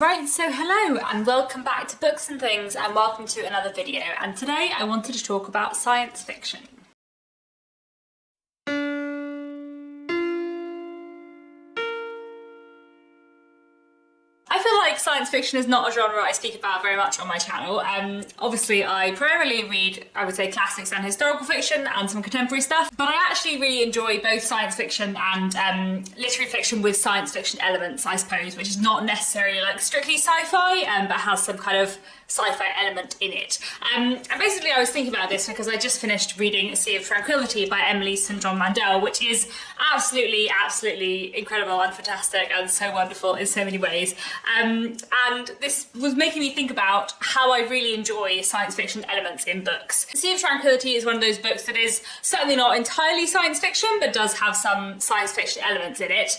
Right, so hello and welcome back to Books and Things and welcome to another video, and today I wanted to talk about science fiction. I feel like science fiction is not a genre I speak about very much on my channel. Obviously I primarily read, I would say, classics and historical fiction and some contemporary stuff, but I actually really enjoy both science fiction and literary fiction with science fiction elements, I suppose, which is not necessarily like strictly sci-fi, but has some kind of sci-fi element in it. And basically I was thinking about this because I just finished reading Sea of Tranquility by Emily St. John Mandel, which is absolutely incredible and fantastic and so wonderful in so many ways. And this was making me think about how I really enjoy science fiction elements in books. Sea of Tranquility is one of those books that is certainly not entirely science fiction, but does have some science fiction elements in it.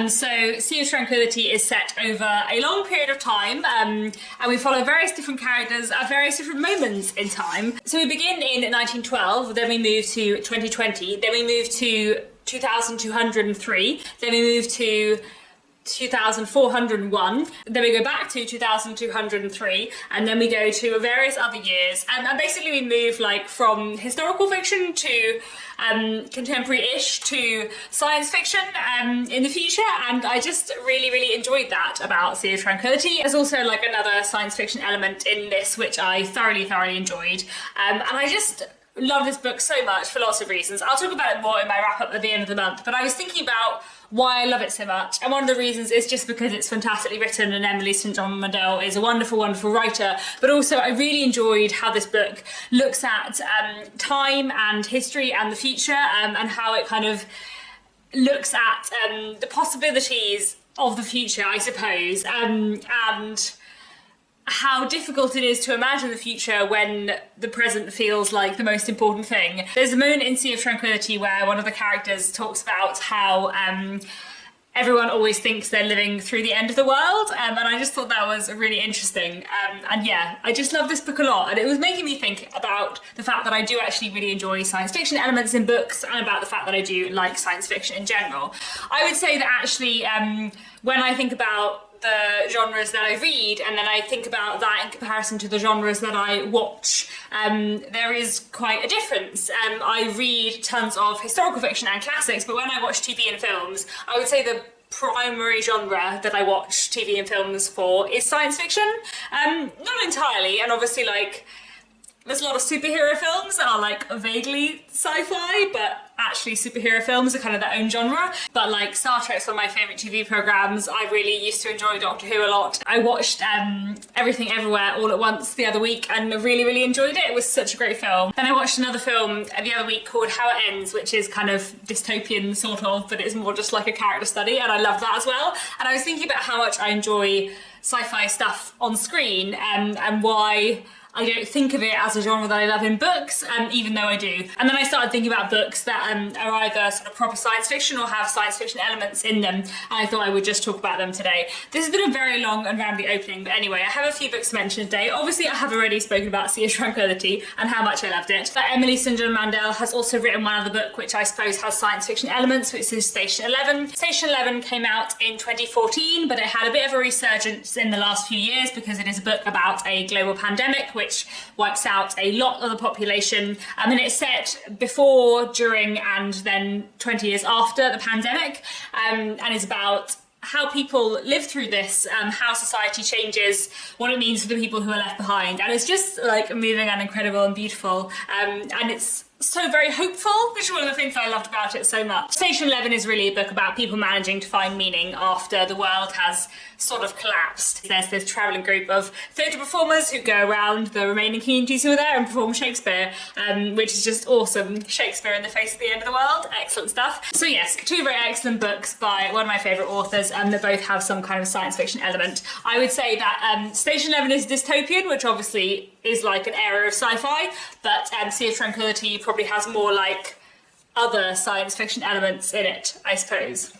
So Sea of Tranquility is set over a long period of time, and we follow various different characters at various different moments in time. So we begin in 1912, then we move to 2020, then we move to 2203, then we move to 2401, then we go back to 2203, and then we go to various other years, and basically we move like from historical fiction to contemporary-ish to science fiction in the future, and I just really enjoyed that about Sea of Tranquility. There's also like another science fiction element in this which I thoroughly enjoyed, and I just love this book so much for lots of reasons. I'll talk about it more in my wrap-up at the end of the month, but I was thinking about why I love it so much, and one of the reasons is just because it's fantastically written and Emily St. John Mandel is a wonderful writer, but also I really enjoyed how this book looks at time and history and the future, and how it kind of looks at the possibilities of the future, I suppose, and how difficult it is to imagine the future when the present feels like the most important thing. There's a moment in Sea of Tranquility where one of the characters talks about how everyone always thinks they're living through the end of the world, and I just thought that was really interesting. And yeah, I just love this book a lot, and it was making me think about the fact that I do actually really enjoy science fiction elements in books, and about the fact that I do like science fiction in general. I would say that actually when I think about the genres that I read, and then I think about that in comparison to the genres that I watch, there is quite a difference. I read tons of historical fiction and classics, but when I watch TV and films, I would say the primary genre that I watch TV and films for is science fiction. Not entirely, and obviously like there's a lot of superhero films that are like vaguely sci-fi, but actually superhero films are kind of their own genre. But like Star Trek's one of my favourite TV programmes. I really used to enjoy Doctor Who a lot. I watched Everything Everywhere All at Once the other week and really enjoyed it. It was such a great film. Then I watched another film the other week called How It Ends, which is kind of dystopian sort of, but it's more just like a character study, and I loved that as well. And I was thinking about how much I enjoy sci-fi stuff on screen, and why I don't think of it as a genre that I love in books, even though I do. And then I started thinking about books that are either sort of proper science fiction or have science fiction elements in them, and I thought I would just talk about them today. This has been a very long and rambly opening, but anyway, I have a few books to mention today. Obviously, I have already spoken about Sea of Tranquility and how much I loved it, but Emily St. John Mandel has also written one other book which I suppose has science fiction elements, which is Station 11. Station 11 came out in 2014, but it had a bit of a resurgence in the last few years because it is a book about a global pandemic which wipes out a lot of the population. And it's set before, during, and then 20 years after the pandemic, and is about how people live through this, how society changes, what it means for the people who are left behind. And it's just like moving and incredible and beautiful, and it's so very hopeful, which is one of the things I loved about it so much. Station 11 is really a book about people managing to find meaning after the world has sort of collapsed. There's this travelling group of theatre performers who go around the remaining communities who are there and perform Shakespeare, which is just awesome. Shakespeare in the face of the end of the world, excellent stuff. So yes, two very excellent books by one of my favourite authors, and they both have some kind of science fiction element. I would say that Station 11 is dystopian, which obviously is like an era of sci-fi, but Sea of Tranquility probably has more like other science fiction elements in it, I suppose.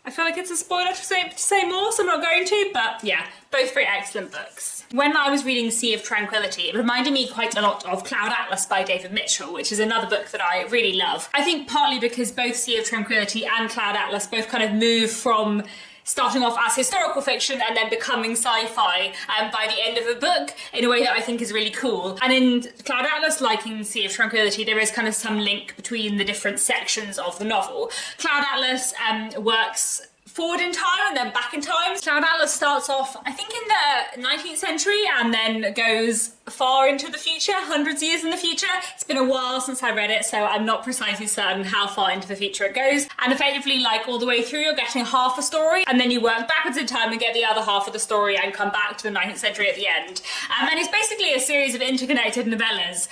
I feel like it's a spoiler to say more, so I'm not going to, but yeah, both very excellent books. When I was reading Sea of Tranquility, it reminded me quite a lot of Cloud Atlas by David Mitchell, which is another book that I really love. I think partly because both Sea of Tranquility and Cloud Atlas both kind of move from starting off as historical fiction and then becoming sci-fi by the end of the book in a way that I think is really cool. And in Cloud Atlas, like in Sea of Tranquility, there is kind of some link between the different sections of the novel. Cloud Atlas works forward in time and then back in time. Cloud Atlas starts off, I think, in the 19th century and then goes far into the future, hundreds of years in the future. It's been a while since I read it, so I'm not precisely certain how far into the future it goes. And effectively, like, all the way through, you're getting half a story, and then you work backwards in time and get the other half of the story and come back to the 19th century at the end. And it's basically a series of interconnected novellas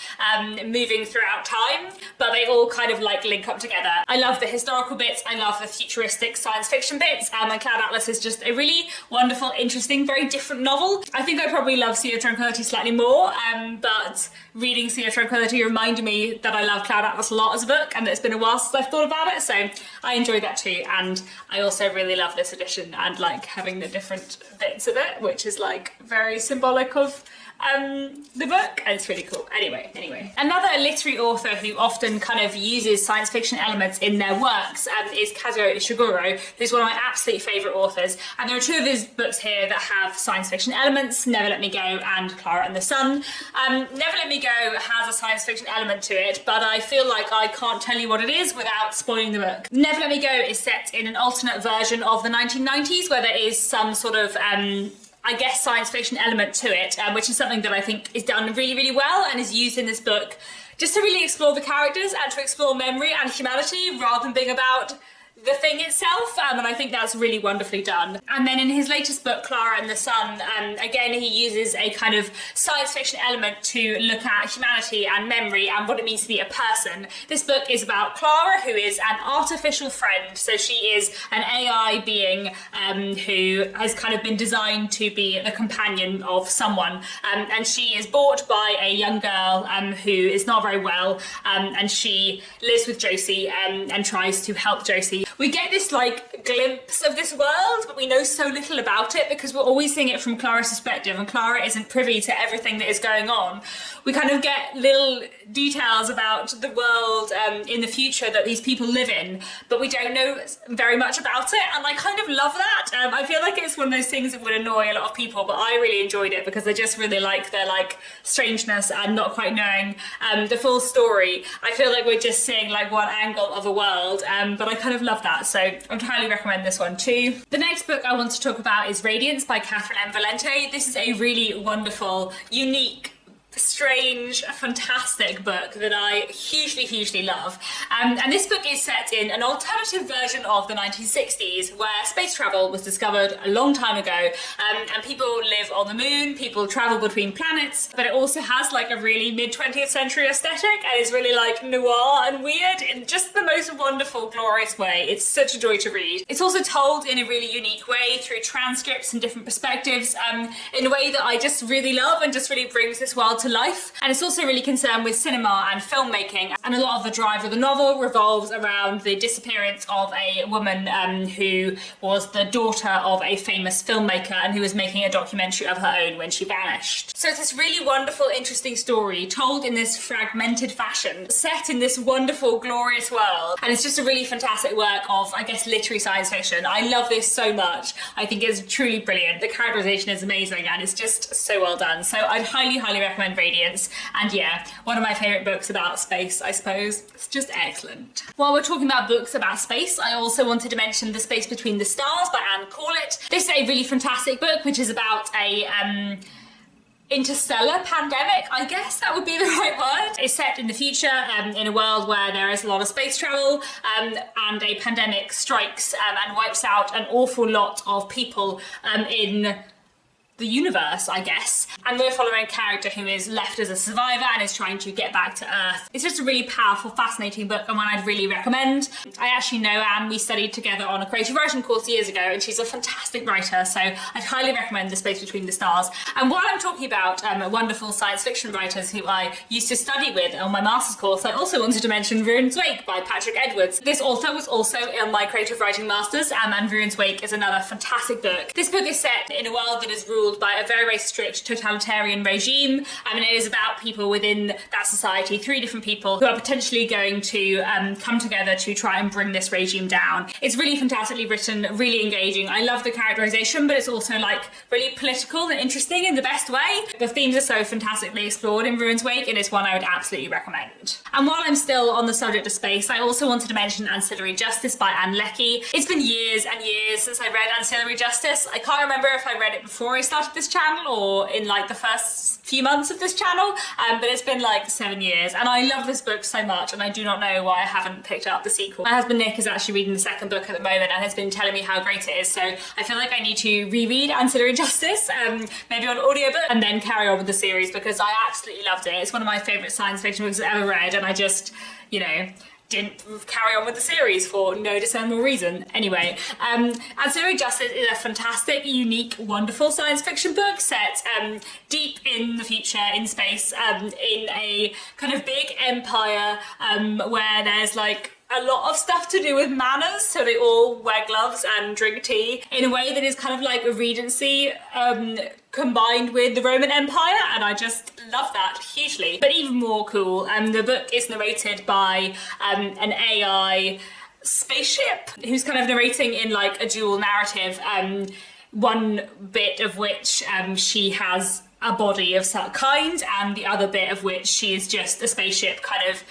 moving throughout time, but they all kind of like link up together. I love the historical bits, I love the futuristic science fiction bits, and Cloud Atlas is just a really wonderful, interesting, very different novel. I think I probably love Sea of Tranquility slightly more, but reading Sea of Tranquility reminded me that I love Cloud Atlas a lot as a book, and it's been a while since I've thought about it, so I enjoyed that too. And I also really love this edition and like having the different bits of it, which is like very symbolic of the book, and it's really cool. Anyway. Another literary author who often kind of uses science fiction elements in their works is Kazuo Ishiguro, who's one of my absolute favourite authors. And there are two of his books here that have science fiction elements, Never Let Me Go and Clara and the Sun. Never Let Me Go has a science fiction element to it, but I feel like I can't tell you what it is without spoiling the book. Never Let Me Go is set in an alternate version of the 1990s where there is some sort of I guess science fiction element to it, which is something that I think is done really, really well and is used in this book just to really explore the characters and to explore memory and humanity rather than being about the thing itself, and I think that's really wonderfully done. And then in his latest book, Clara and the Sun, again he uses a kind of science fiction element to look at humanity and memory and what it means to be a person. This book is about Clara, who is an artificial friend, so she is an AI being who has kind of been designed to be the companion of someone, and she is bought by a young girl who is not very well, and she lives with Josie and tries to help Josie. We get this like glimpse of this world, but we know so little about it because we're always seeing it from Clara's perspective, and Clara isn't privy to everything that is going on. We kind of get little details about the world in the future that these people live in, but we don't know very much about it, and I kind of love that. I feel like it's one of those things that would annoy a lot of people, but I really enjoyed it because I just really like their like strangeness and not quite knowing the full story. I feel like we're just seeing like one angle of a world, but I kind of love that, so I would highly recommend this one too. The next book I want to talk about is Radiance by Catherine M. Valente. This is a really wonderful, unique, strange, fantastic book that I hugely love. And this book is set in an alternative version of the 1960s where space travel was discovered a long time ago, and people live on the moon, people travel between planets, but it also has like a really mid-20th century aesthetic and is really like noir and weird in just the most wonderful, glorious way. It's such a joy to read. It's also told in a really unique way through transcripts and different perspectives, in a way that I just really love and just really brings this world to life. And it's also really concerned with cinema and filmmaking, and a lot of the drive of the novel revolves around the disappearance of a woman who was the daughter of a famous filmmaker and who was making a documentary of her own when she vanished. So it's this really wonderful, interesting story told in this fragmented fashion, set in this wonderful, glorious world, and it's just a really fantastic work of, I guess, literary science fiction. I love this so much. I think it's truly brilliant. The characterization is amazing and it's just so well done. So I'd highly recommend Radiance, and yeah, one of my favourite books about space, I suppose. It's just excellent. While we're talking about books about space, I also wanted to mention The Space Between the Stars by Anne Corlett. This is a really fantastic book which is about a interstellar pandemic, I guess that would be the right word. It's set in the future, in a world where there is a lot of space travel, and a pandemic strikes and wipes out an awful lot of people in the universe, I guess. And we're following a character who is left as a survivor and is trying to get back to Earth. It's just a really powerful, fascinating book and one I'd really recommend. I actually know Anne, we studied together on a creative writing course years ago, and she's a fantastic writer, so I'd highly recommend The Space Between the Stars. And while I'm talking about wonderful science fiction writers who I used to study with on my master's course, I also wanted to mention Ruin's Wake by Patrick Edwards. This author was also in my creative writing masters, and Ruin's Wake is another fantastic book. This book is set in a world that is ruled ruled by a very, very strict totalitarian regime, and it is about people within that society, 3 different people who are potentially going to come together to try and bring this regime down. It's really fantastically written, really engaging. I love the characterization, but it's also like really political and interesting in the best way. The themes are so fantastically explored in Ruin's Wake, and it's one I would absolutely recommend. And while I'm still on the subject of space, I also wanted to mention Ancillary Justice by Anne Leckie. It's been years and years since I read Ancillary Justice. I can't remember if I read it before I started this channel or in like the first few months of this channel, but it's been like 7 years, and I love this book so much, and I do not know why I haven't picked up the sequel. My husband Nick is actually reading the second book at the moment and has been telling me how great it is, so I feel like I need to reread Ancillary Justice, maybe on audiobook, and then carry on with the series, because I absolutely loved it. It's one of my favourite science fiction books I've ever read, and I just, you know, didn't carry on with the series for no discernible reason. Anyway, Ancillary Justice is a fantastic, unique, wonderful science fiction book set deep in the future, in space, in a kind of big empire where there's like a lot of stuff to do with manners, so they all wear gloves and drink tea in a way that is kind of like a Regency combined with the Roman Empire, and I just love that hugely. But even more cool, the book is narrated by an AI spaceship who's kind of narrating in like a dual narrative, one bit of which she has a body of some kind, and the other bit of which she is just a spaceship kind of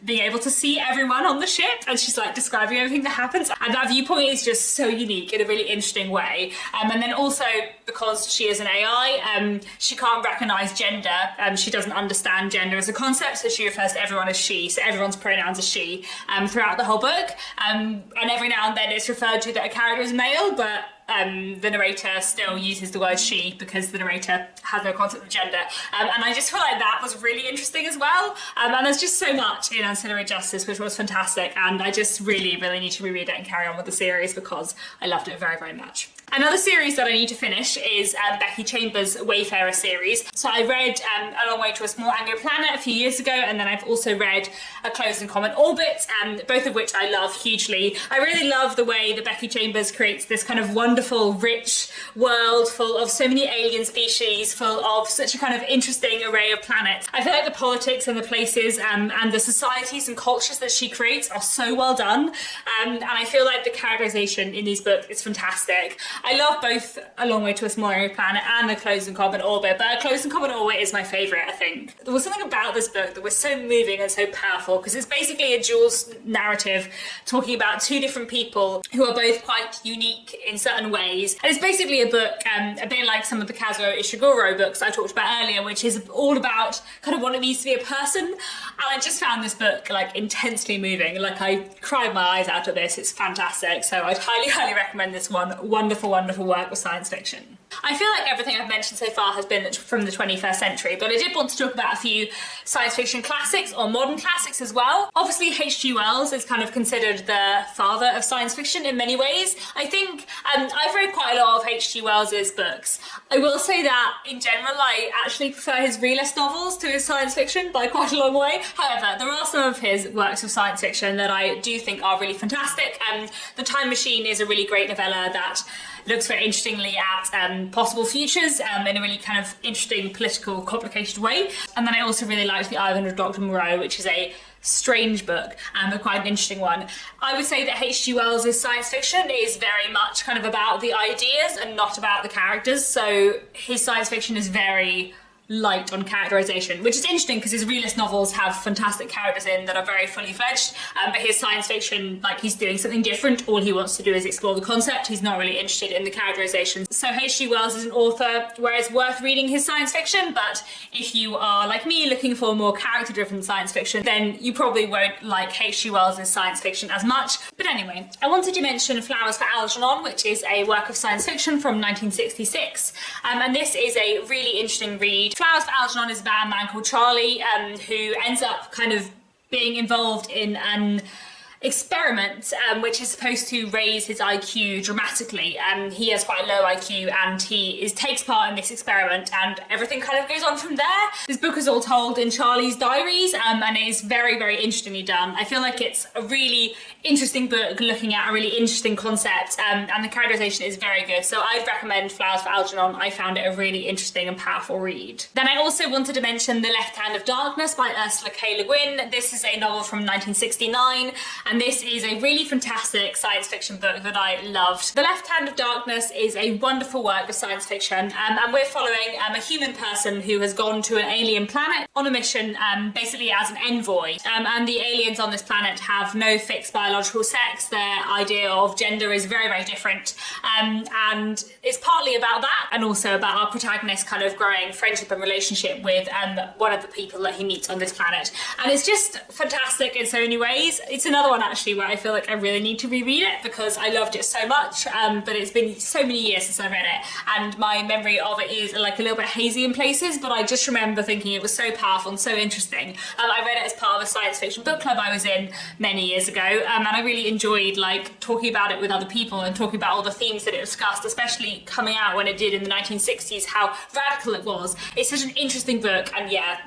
being able to see everyone on the ship, and she's like describing everything that happens, and that viewpoint is just so unique in a really interesting way. And then also, because she is an AI, she can't recognize gender, she doesn't understand gender as a concept, so she refers to everyone as she, so everyone's pronouns are she throughout the whole book, and every now and then it's referred to that a character is male, but the narrator still uses the word she because the narrator has no concept of gender. And I just feel like that was really interesting as well. And there's just so much in Ancillary Justice, which was fantastic. And I just really, really need to reread it and carry on with the series because I loved it very, very much. Another series that I need to finish is Becky Chambers' Wayfarer series. So I read A Long Way to a Small Angry Planet a few years ago, and then I've also read A Closed and Common Orbit, both of which I love hugely. I really love the way that Becky Chambers creates this kind of wonderful, rich world full of so many alien species, full of such a kind of interesting array of planets. I feel like the politics and the places and the societies and cultures that she creates are so well done, and I feel like the characterization in these books is fantastic. I love both A Long Way to a Small Angry Planet and A Closed and Common Orbit, but A Closed and Common Orbit is my favourite, I think. There was something about this book that was so moving and so powerful, because it's basically a dual narrative talking about 2 different people who are both quite unique in certain ways. And it's basically a book, a bit like some of the Kazuo Ishiguro books I talked about earlier, which is all about kind of what it means to be a person. And I just found this book like intensely moving. Like I cried my eyes out at this. It's fantastic. So I'd highly, highly recommend this one. Wonderful, wonderful work with science fiction. I feel like everything I've mentioned so far has been from the 21st century, but I did want to talk about a few science fiction classics or modern classics as well. Obviously, H.G. Wells is kind of considered the father of science fiction in many ways. I think I've read quite a lot of H.G. Wells's books. I will say that in general, I actually prefer his realist novels to his science fiction by quite a long way. However, there are some of his works of science fiction that I do think are really fantastic. The Time Machine is a really great novella that looks very interestingly at possible futures in a really kind of interesting, political, complicated way. And then I also really liked The Island of Dr. Moreau, which is a strange book, but quite an interesting one. I would say that H.G. Wells' science fiction is very much kind of about the ideas and not about the characters. So his science fiction is very light on characterization, which is interesting because his realist novels have fantastic characters in that are very fully fledged, but his science fiction, like he's doing something different. All he wants to do is explore the concept. He's not really interested in the characterization. So H.G. Wells is an author where it's worth reading his science fiction, but if you are like me looking for more character-driven science fiction, then you probably won't like H.G. Wells' science fiction as much. But anyway, I wanted to mention Flowers for Algernon, which is a work of science fiction from 1966, and this is a really interesting read. Flowers for Algernon is about a man called Charlie who ends up kind of being involved in an experiment which is supposed to raise his IQ dramatically. He has quite a low IQ and he takes part in this experiment and everything kind of goes on from there. This book is all told in Charlie's diaries and it is very, very interestingly done. I feel like it's a really interesting book looking at a really interesting concept and the characterization is very good. So I'd recommend Flowers for Algernon. I found it a really interesting and powerful read. Then I also wanted to mention The Left Hand of Darkness by Ursula K. Le Guin. This is a novel from 1969 and this is a really fantastic science fiction book that I loved. The Left Hand of Darkness is a wonderful work of science fiction and we're following a human person who has gone to an alien planet on a mission basically as an envoy and the aliens on this planet have no fixed biological sex. Their idea of gender is very, very different and it's partly about that and also about our protagonist kind of growing friendship and relationship with one of the people that he meets on this planet, and it's just fantastic in so many ways. It's another one actually where I feel like I really need to reread it because I loved it so much, but it's been so many years since I read it and my memory of it is like a little bit hazy in places, but I just remember thinking it was so powerful and so interesting. I read it as part of a science fiction book club I was in many years ago and I really enjoyed like talking about it with other people and talking about all the themes that it discussed, especially coming out when it did in the 1960s, how radical it was. It's such an interesting book and yeah,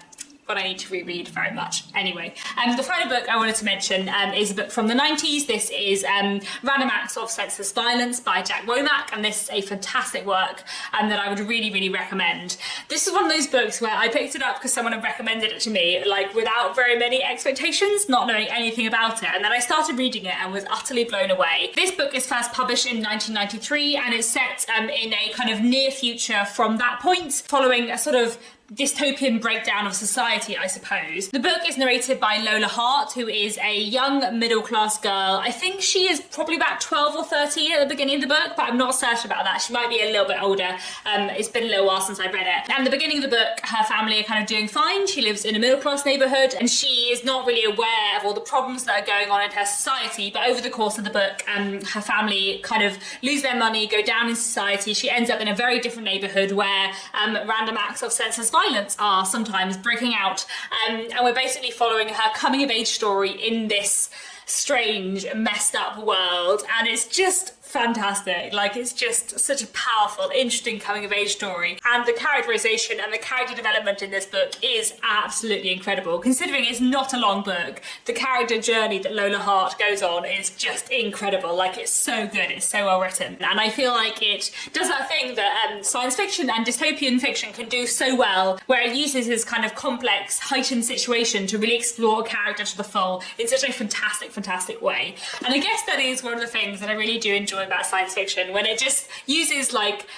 what I need to reread very much. Anyway, the final book I wanted to mention is a book from the 90s. This is Random Acts of Senseless Violence by Jack Womack, and this is a fantastic work that I would really, really recommend. This is one of those books where I picked it up because someone had recommended it to me, like without very many expectations, not knowing anything about it, and then I started reading it and was utterly blown away. This book is first published in 1993 and it's set in a kind of near future from that point, following a sort of dystopian breakdown of society, I suppose. The book is narrated by Lola Hart, who is a young middle-class girl. I think she is probably about 12 or 13 at the beginning of the book, but I'm not certain about that. She might be a little bit older. It's been a little while since I read it. And at the beginning of the book, her family are kind of doing fine. She lives in a middle-class neighbourhood, and she is not really aware of all the problems that are going on in her society. But over the course of the book, her family kind of lose their money, go down in society. She ends up in a very different neighbourhood where random acts of senseless violence are sometimes breaking out, and we're basically following her coming of age story in this strange, messed up world, and it's just fantastic. Like, it's just such a powerful, interesting coming of age story, and the characterization and the character development in this book is absolutely incredible. Considering it's not a long book, the character journey that Lola Hart goes on is just incredible. Like, it's so good, it's so well written, and I feel like it does that thing that science fiction and dystopian fiction can do so well, where it uses this kind of complex, heightened situation to really explore a character to the full in such a fantastic way. And I guess that is one of the things that I really do enjoy about science fiction, when it just uses like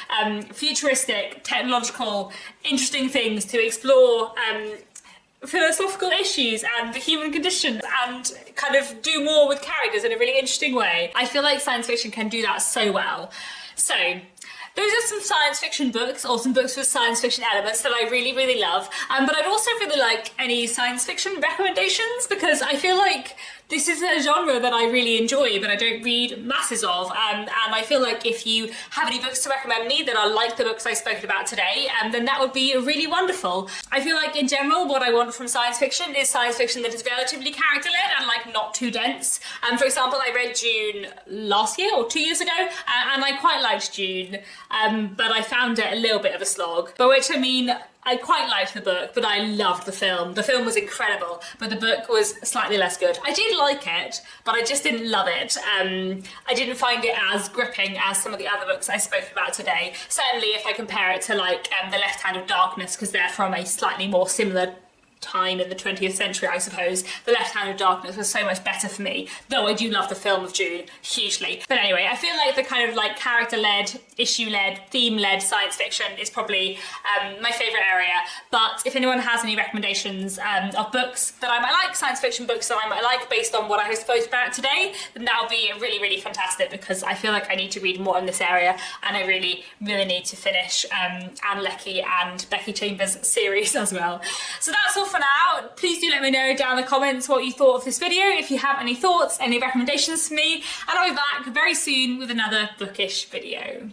futuristic, technological, interesting things to explore philosophical issues and the human condition and kind of do more with characters in a really interesting way. I feel like science fiction can do that so well. So those are some science fiction books, or some books with science fiction elements that I really, really love. But I'd also really like any science fiction recommendations, because I feel like this is a genre that I really enjoy, but I don't read masses of. And I feel like if you have any books to recommend me that are like the books I've spoken about today, then that would be really wonderful. I feel like in general, what I want from science fiction is science fiction that is relatively character-led and like not too dense. For example, I read Dune last year or 2 years ago, and I quite liked Dune, but I found it a little bit of a slog. By which I mean, I quite liked the book, but I loved the film. The film was incredible, but the book was slightly less good. I did like it, but I just didn't love it. I didn't find it as gripping as some of the other books I spoke about today. Certainly if I compare it to like The Left Hand of Darkness, because they're from a slightly more similar time in the 20th century, I suppose. The Left Hand of Darkness was so much better for me, though I do love the film of Dune hugely. But anyway, I feel like the kind of like character-led, issue-led, theme-led science fiction is probably my favourite area. But if anyone has any recommendations of books that I might like, science fiction books that I might like based on what I have spoken about today, then that would be really, really fantastic, because I feel like I need to read more in this area, and I really, really need to finish Anne Leckie and Becky Chambers' series as well. So that's all for now. Please do let me know down in the comments what you thought of this video, if you have any thoughts, any recommendations for me, and I'll be back very soon with another bookish video.